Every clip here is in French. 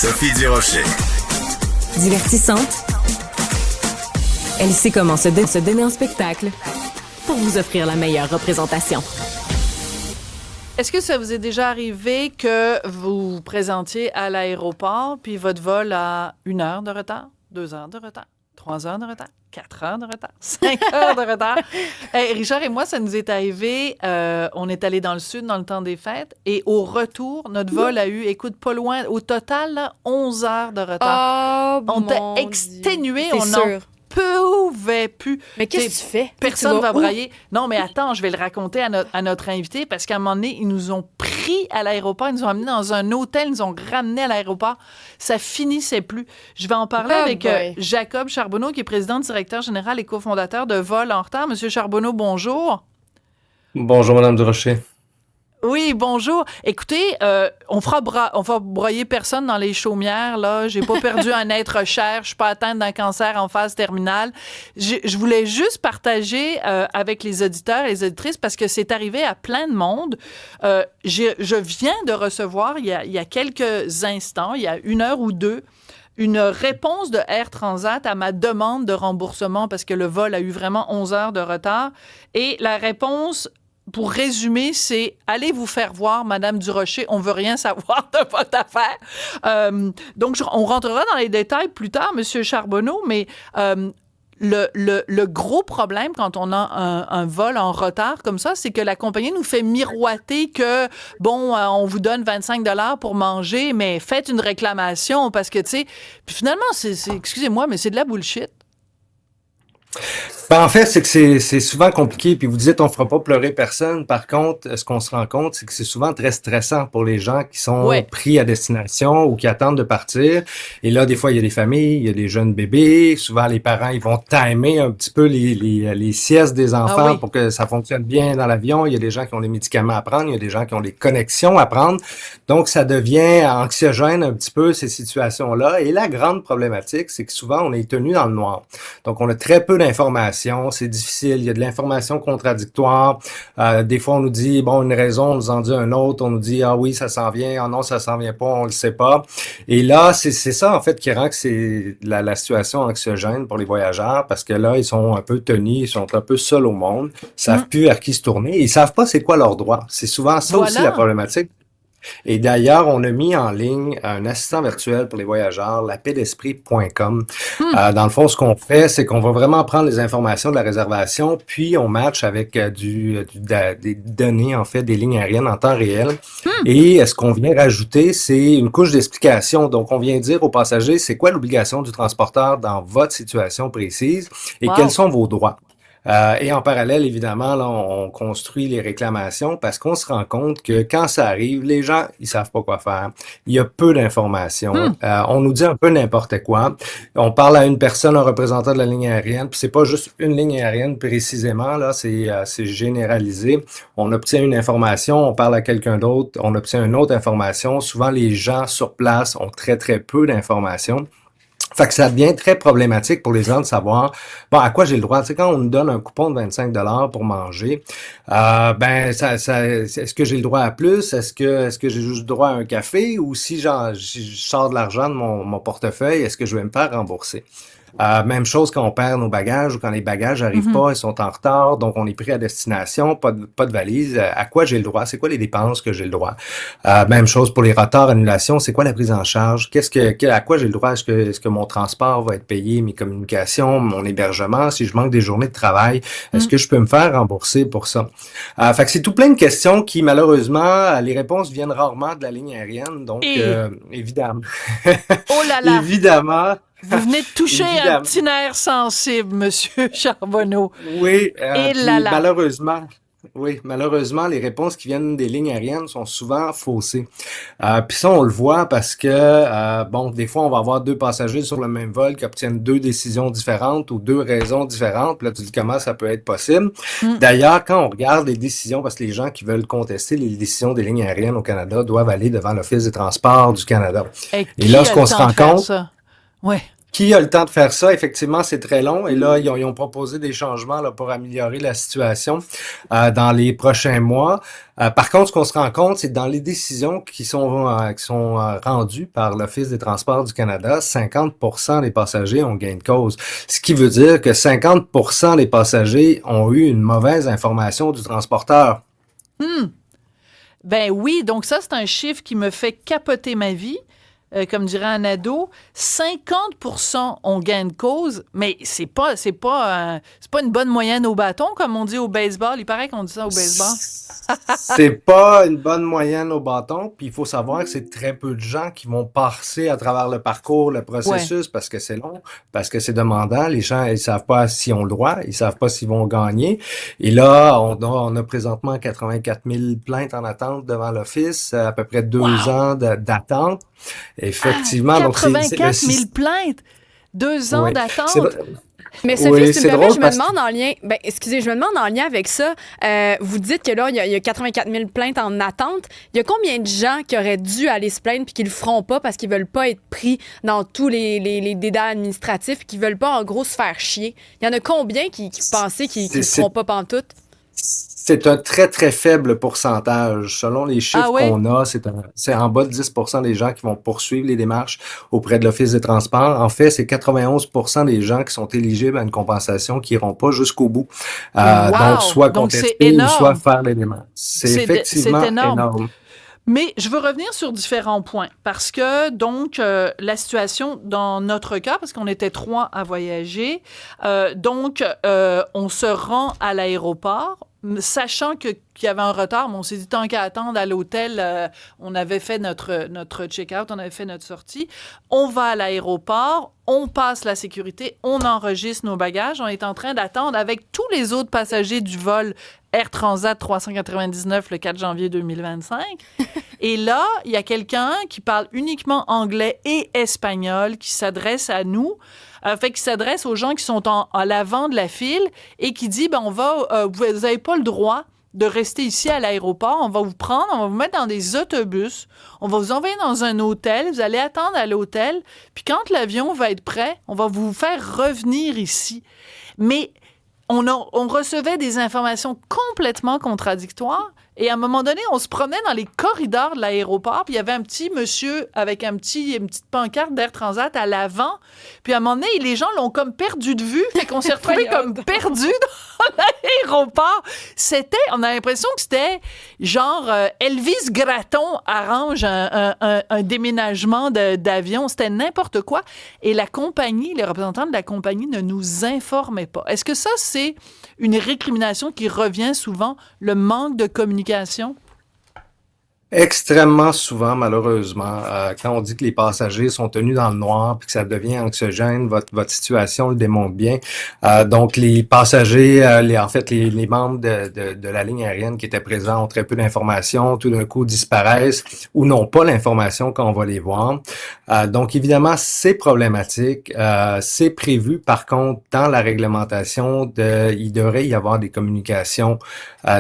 Sophie Durocher. Divertissante, elle sait comment se donner en spectacle pour vous offrir la meilleure représentation. Est-ce que ça vous est déjà arrivé que vous vous présentiez à l'aéroport puis votre vol a 1 heure de retard, 2 heures de retard, 3 heures de retard, 4 heures de retard, 5 heures de retard? Hey, Richard et moi, ça nous est arrivé. On est allé dans le sud dans le temps des fêtes et au retour, notre vol a eu, écoute, pas loin, au total, là, 11 heures de retard. Oh, On était mon exténués, Dieu. on C'est n'en sûr. pouvait plus. Mais qu'est-ce que tu fais? Personne Tu vas va où? brailler. Non, mais attends, je vais le raconter à notre invité parce qu'à un moment donné, ils nous ont pris à l'aéroport, ils nous ont amenés dans un hôtel, ils nous ont ramenés à l'aéroport. Ça finissait plus. Je vais en parler Oh avec boy. Jacob Charbonneau, qui est président, directeur général et cofondateur de Vol en retard. Monsieur Charbonneau, bonjour. Bonjour, Madame Durocher. Oui, bonjour. Écoutez, on va broyer personne dans les chaumières, là. J'ai pas perdu un être cher. Je suis pas atteinte d'un cancer en phase terminale. Je voulais juste partager avec les auditeurs et les auditrices parce que c'est arrivé à plein de monde. Je viens de recevoir, il y a quelques instants, il y a 1 heure ou 2, une réponse de Air Transat à ma demande de remboursement parce que le vol a eu vraiment 11 heures de retard. Et la réponse, pour résumer, c'est « Allez vous faire voir, Madame Durocher, on veut rien savoir de votre affaire. » Donc, on rentrera dans les détails plus tard, Monsieur Charbonneau, mais le gros problème quand on a un vol en retard comme ça, c'est que la compagnie nous fait miroiter que, bon, on vous donne 25 $ pour manger, mais faites une réclamation parce que, tu sais, puis finalement, excusez-moi, mais c'est de la bullshit. En fait, c'est que c'est souvent compliqué. Puis vous dites, on fera pas pleurer personne. Par contre, ce qu'on se rend compte, c'est que c'est souvent très stressant pour les gens qui sont pris à destination ou qui attendent de partir. Et là, des fois, il y a des familles, il y a des jeunes bébés. Souvent, les parents, ils vont timer un petit peu les siestes des enfants pour que ça fonctionne bien dans l'avion. Il y a des gens qui ont les médicaments à prendre. Il y a des gens qui ont les connexions à prendre. Donc, ça devient anxiogène un petit peu, ces situations-là. Et la grande problématique, c'est que souvent, on est tenu dans le noir. Donc, on a très peu d'informations. C'est difficile, il y a de l'information contradictoire. Des fois, on nous dit, bon, une raison, on nous en dit un autre. On nous dit, ah oui, ça s'en vient, ah non, ça s'en vient pas, on le sait pas. Et là, c'est ça, en fait, qui rend que c'est la situation anxiogène pour les voyageurs, parce que là, ils sont un peu tenus, ils sont un peu seuls au monde, ils savent plus vers qui se tourner, et ils savent pas c'est quoi leurs droits. C'est souvent ça aussi la problématique. Et d'ailleurs, on a mis en ligne un assistant virtuel pour les voyageurs, lapaixdesprit.com. Dans le fond, ce qu'on fait, c'est qu'on va vraiment prendre les informations de la réservation, puis on match avec des données, en fait, des lignes aériennes en temps réel. Et ce qu'on vient rajouter, c'est une couche d'explication. Donc, on vient dire aux passagers, c'est quoi l'obligation du transporteur dans votre situation précise et quels sont vos droits. Et en parallèle, évidemment, là, on construit les réclamations parce qu'on se rend compte que quand ça arrive, les gens, ils savent pas quoi faire. Il y a peu d'informations. On nous dit un peu n'importe quoi. On parle à une personne, un représentant de la ligne aérienne, puis c'est pas juste une ligne aérienne précisément, là, c'est généralisé. On obtient une information, on parle à quelqu'un d'autre, on obtient une autre information. Souvent, les gens sur place ont très, très peu d'informations. Fait que ça devient très problématique pour les gens de savoir, bon, à quoi j'ai le droit. Tu sais, quand on nous donne un coupon de 25 $ pour manger, est-ce que j'ai le droit à plus? Est-ce que j'ai juste droit à un café? Ou si je sors de l'argent de mon portefeuille, est-ce que je vais me faire rembourser? Même chose quand on perd nos bagages ou quand les bagages arrivent pas, ils sont en retard, donc on est pris à destination, pas de valise. À quoi j'ai le droit? C'est quoi les dépenses que j'ai le droit? Même chose pour les retards, annulations, c'est quoi la prise en charge? À quoi j'ai le droit? Est-ce que mon transport va être payé, mes communications, mon hébergement? Si je manque des journées de travail, est-ce que je peux me faire rembourser pour ça? Fait que c'est tout plein de questions qui, malheureusement, les réponses viennent rarement de la ligne aérienne, donc évidemment. Oh là là! Évidemment. Vous venez de toucher un petit nerf sensible, Monsieur Charbonneau. Oui, malheureusement. Malheureusement, les réponses qui viennent des lignes aériennes sont souvent faussées. Puis ça, on le voit parce que, des fois, on va avoir 2 passagers sur le même vol qui obtiennent 2 décisions différentes ou 2 raisons différentes. Puis là, tu dis comment ça peut être possible. D'ailleurs, quand on regarde les décisions, parce que les gens qui veulent contester les décisions des lignes aériennes au Canada doivent aller devant l'Office des transports du Canada. Et là, ce qu'on se rend compte... Oui. Qui a le temps de faire ça? Effectivement, c'est très long. Et là, ils ont proposé des changements là, pour améliorer la situation dans les prochains mois. Par contre, ce qu'on se rend compte, c'est que dans les décisions qui sont rendues par l'Office des transports du Canada, 50% des passagers ont gain de cause. Ce qui veut dire que 50% des passagers ont eu une mauvaise information du transporteur. Ben oui, donc ça, c'est un chiffre qui me fait capoter ma vie. Comme dirait un ado, 50% ont gain de cause, mais c'est pas une bonne moyenne au bâton, comme on dit au baseball. Il paraît qu'on dit ça au baseball. C'est pas une bonne moyenne au bâton, puis il faut savoir que c'est très peu de gens qui vont passer à travers le parcours, le processus, parce que c'est long, parce que c'est demandant. Les gens, ils savent pas s'ils ont le droit, ils savent pas s'ils vont gagner. Et là, on a présentement 84 000 plaintes en attente devant l'Office, à peu près 2 ans d'attente. Effectivement, 84 000 plaintes, 2 ans d'attente. Mais Sophie, si tu me permets, je me demande en lien avec ça, vous dites que là, il y a 84 000 plaintes en attente. Il y a combien de gens qui auraient dû aller se plaindre puis qui le feront pas parce qu'ils veulent pas être pris dans tous les dédales administratifs et qui veulent pas, en gros, se faire chier? Il y en a combien qui pensaient qu'ils le feront pas pantoute? C'est un très, très faible pourcentage. Selon les chiffres qu'on a, c'est en bas de 10% des gens qui vont poursuivre les démarches auprès de l'Office des transports. En fait, c'est 91% des gens qui sont éligibles à une compensation qui iront pas jusqu'au bout. Donc, soit contester ou soit faire les démarches. C'est effectivement énorme. Mais je veux revenir sur différents points parce que, donc, la situation dans notre cas, parce qu'on était 3 à voyager, on se rend à l'aéroport, sachant qu'il y avait un retard, mais on s'est dit tant qu'à attendre à l'hôtel, on avait fait notre check-out, on avait fait notre sortie. On va à l'aéroport, on passe la sécurité, on enregistre nos bagages, on est en train d'attendre avec tous les autres passagers du vol Air Transat 399 le 4 janvier 2025. Et là, il y a quelqu'un qui parle uniquement anglais et espagnol qui s'adresse à nous. Qui s'adresse aux gens qui sont à l'avant de la file et qui dit, vous n'avez pas le droit de rester ici à l'aéroport. On va vous prendre, on va vous mettre dans des autobus, on va vous envoyer dans un hôtel, vous allez attendre à l'hôtel, puis quand l'avion va être prêt, on va vous faire revenir ici. Mais on recevait des informations complètement contradictoires. Et à un moment donné, on se promenait dans les corridors de l'aéroport, puis il y avait un petit monsieur avec une petite pancarte d'Air Transat à l'avant. Puis à un moment donné, les gens l'ont comme perdu de vue, fait qu'on s'est retrouvés comme perdus dans l'aéroport. On a l'impression que c'était genre Elvis Gratton arrange un déménagement d'avion. C'était n'importe quoi. Et la compagnie, les représentants de la compagnie ne nous informaient pas. Est-ce que ça, c'est une récrimination qui revient souvent, le manque de communication? Extrêmement souvent, malheureusement, quand on dit que les passagers sont tenus dans le noir puis que ça devient anxiogène, votre situation le démontre bien. Donc, les passagers, les membres de la ligne aérienne qui étaient présents ont très peu d'informations, tout d'un coup disparaissent ou n'ont pas l'information quand on va les voir. Donc, évidemment, c'est problématique. C'est prévu, par contre, dans la réglementation, il devrait y avoir des communications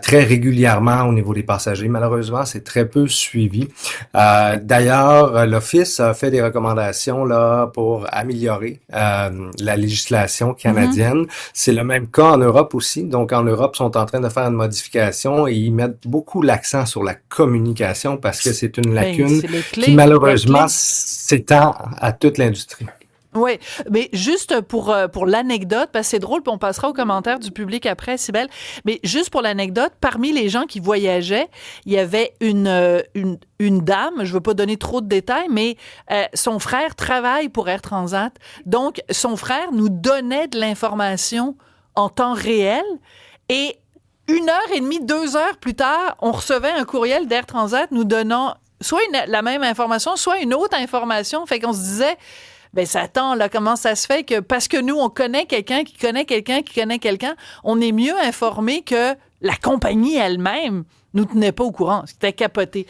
très régulièrement au niveau des passagers. Malheureusement, c'est très peu suivi. D'ailleurs, l'Office a fait des recommandations là pour améliorer la législation canadienne. C'est le même cas en Europe aussi. Donc, en Europe, ils sont en train de faire une modification et ils mettent beaucoup l'accent sur la communication parce que c'est une lacune qui, malheureusement, s'étend à toute l'industrie. Oui, mais juste pour l'anecdote, parce que c'est drôle, puis on passera aux commentaires du public après, Cybèle, mais juste pour l'anecdote, parmi les gens qui voyageaient, il y avait une dame, je ne veux pas donner trop de détails, mais son frère travaille pour Air Transat, donc son frère nous donnait de l'information en temps réel, et 1h30, 2 heures plus tard, on recevait un courriel d'Air Transat nous donnant soit la même information, soit une autre information, fait qu'on se disait... ça attend, là, comment ça se fait que, parce que nous, on connaît quelqu'un qui connaît quelqu'un qui connaît quelqu'un, on est mieux informé que la compagnie elle-même nous tenaient pas au courant. C'était capoté.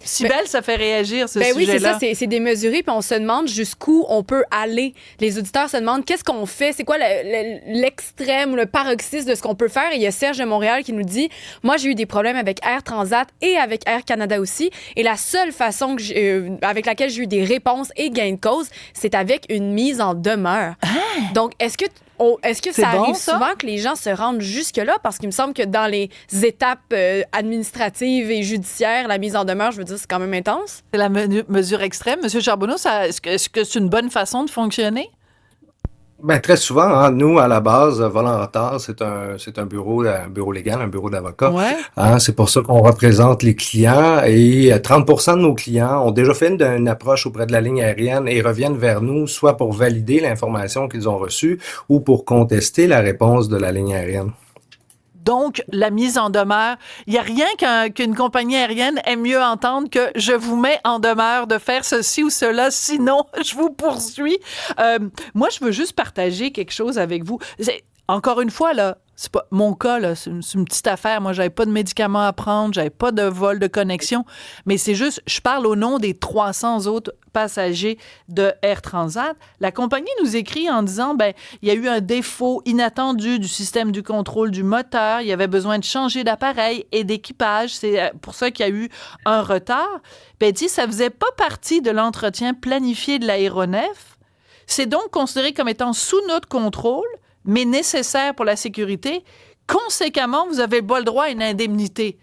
Si belle, ça fait réagir, ce sujet-là. Oui, c'est ça. C'est démesuré, puis on se demande jusqu'où on peut aller. Les auditeurs se demandent qu'est-ce qu'on fait, c'est quoi l'extrême ou le paroxysme de ce qu'on peut faire. Et il y a Serge de Montréal qui nous dit « Moi, j'ai eu des problèmes avec Air Transat et avec Air Canada aussi. Et la seule façon avec laquelle j'ai eu des réponses et gain de cause, c'est avec une mise en demeure. Donc, est-ce que ça arrive souvent que les gens se rendent jusque-là? Parce qu'il me semble que dans les étapes administratives et judiciaires, la mise en demeure, je veux dire, c'est quand même intense. C'est la mesure extrême. Monsieur Charbonneau, est-ce que c'est une bonne façon de fonctionner? Ben, très souvent, hein, nous, à la base, Vol en retard, c'est un bureau légal, un bureau d'avocat. Ouais. Hein, c'est pour ça qu'on représente les clients et 30% de nos clients ont déjà fait une approche auprès de la ligne aérienne et reviennent vers nous, soit pour valider l'information qu'ils ont reçue ou pour contester la réponse de la ligne aérienne. Donc, la mise en demeure, il n'y a rien qu'une compagnie aérienne aime mieux entendre que « je vous mets en demeure de faire ceci ou cela, sinon je vous poursuis ». Moi, je veux juste partager quelque chose avec vous. Encore une fois, là, c'est pas mon cas, là, c'est une petite affaire. Moi, j'avais pas de médicaments à prendre, j'avais pas de vol de connexion, mais c'est juste, je parle au nom des 300 autres passagers de Air Transat. La compagnie nous écrit en disant, il y a eu un défaut inattendu du système du contrôle du moteur, il y avait besoin de changer d'appareil et d'équipage, c'est pour ça qu'il y a eu un retard. Elle dit, ça faisait pas partie de l'entretien planifié de l'aéronef. C'est donc considéré comme étant sous notre contrôle, mais nécessaire pour la sécurité. Conséquemment, vous n'avez pas le droit à une indemnité.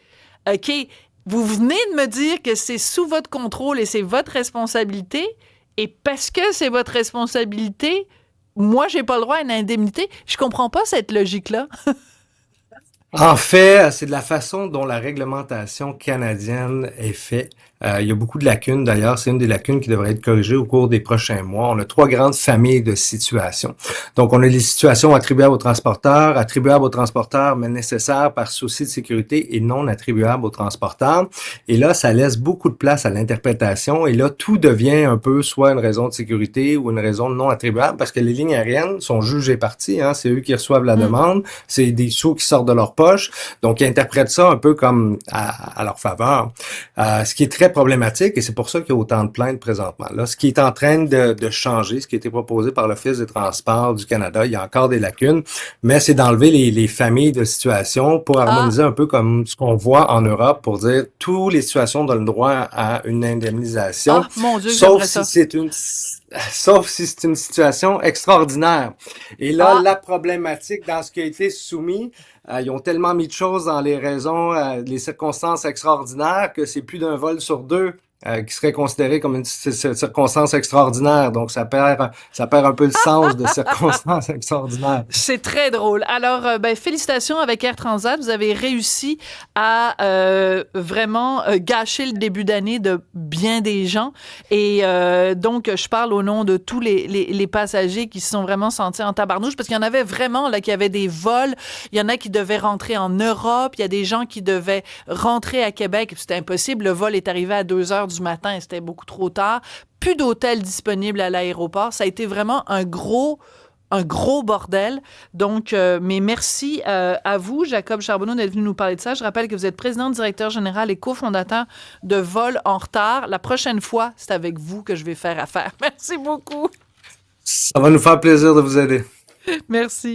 OK? Vous venez de me dire que c'est sous votre contrôle et c'est votre responsabilité, et parce que c'est votre responsabilité, moi, j'ai pas le droit à une indemnité. Je comprends pas cette logique-là. En fait, c'est de la façon dont la réglementation canadienne est faite. Il y a beaucoup de lacunes, d'ailleurs. C'est une des lacunes qui devrait être corrigée au cours des prochains mois. On a 3 grandes familles de situations. Donc, on a les situations attribuables aux transporteurs, mais nécessaires par souci de sécurité et non attribuables aux transporteurs. Et là, ça laisse beaucoup de place à l'interprétation. Et là, tout devient un peu soit une raison de sécurité ou une raison non attribuable parce que les lignes aériennes sont jugées parties. Hein, c'est eux qui reçoivent la demande. C'est des sous qui sortent de leur poche. Donc, ils interprètent ça un peu comme à leur faveur. Ce qui est très problématique, et c'est pour ça qu'il y a autant de plaintes présentement. Là, ce qui est en train de changer, ce qui a été proposé par l'Office des transports du Canada, il y a encore des lacunes, mais c'est d'enlever les familles de situations pour harmoniser un peu comme ce qu'on voit en Europe, pour dire toutes les situations donnent le droit à une indemnisation, mon Dieu, sauf si c'est une situation extraordinaire. Et là, la problématique dans ce qui a été soumis, ils ont tellement mis de choses dans les raisons, les circonstances extraordinaires que c'est plus d'un vol sur 2 qui serait considéré comme une circonstance extraordinaire. Donc, ça perd un peu le sens de circonstance extraordinaire. C'est très drôle. Alors, félicitations avec Air Transat. Vous avez réussi à vraiment gâcher le début d'année de bien des gens. Et donc, je parle au nom de tous les passagers qui se sont vraiment sentis en tabarnouche parce qu'il y en avait vraiment là qui avaient des vols. Il y en a qui devaient rentrer en Europe. Il y a des gens qui devaient rentrer à Québec. C'était impossible. Le vol est arrivé à 2h du matin et c'était beaucoup trop tard. Plus d'hôtels disponibles à l'aéroport. Ça a été vraiment un gros bordel. Donc, mais merci à vous, Jacob Charbonneau, d'être venu nous parler de ça. Je rappelle que vous êtes président, directeur général et cofondateur de Vol en retard. La prochaine fois, c'est avec vous que je vais faire affaire. Merci beaucoup. Ça va nous faire plaisir de vous aider. Merci.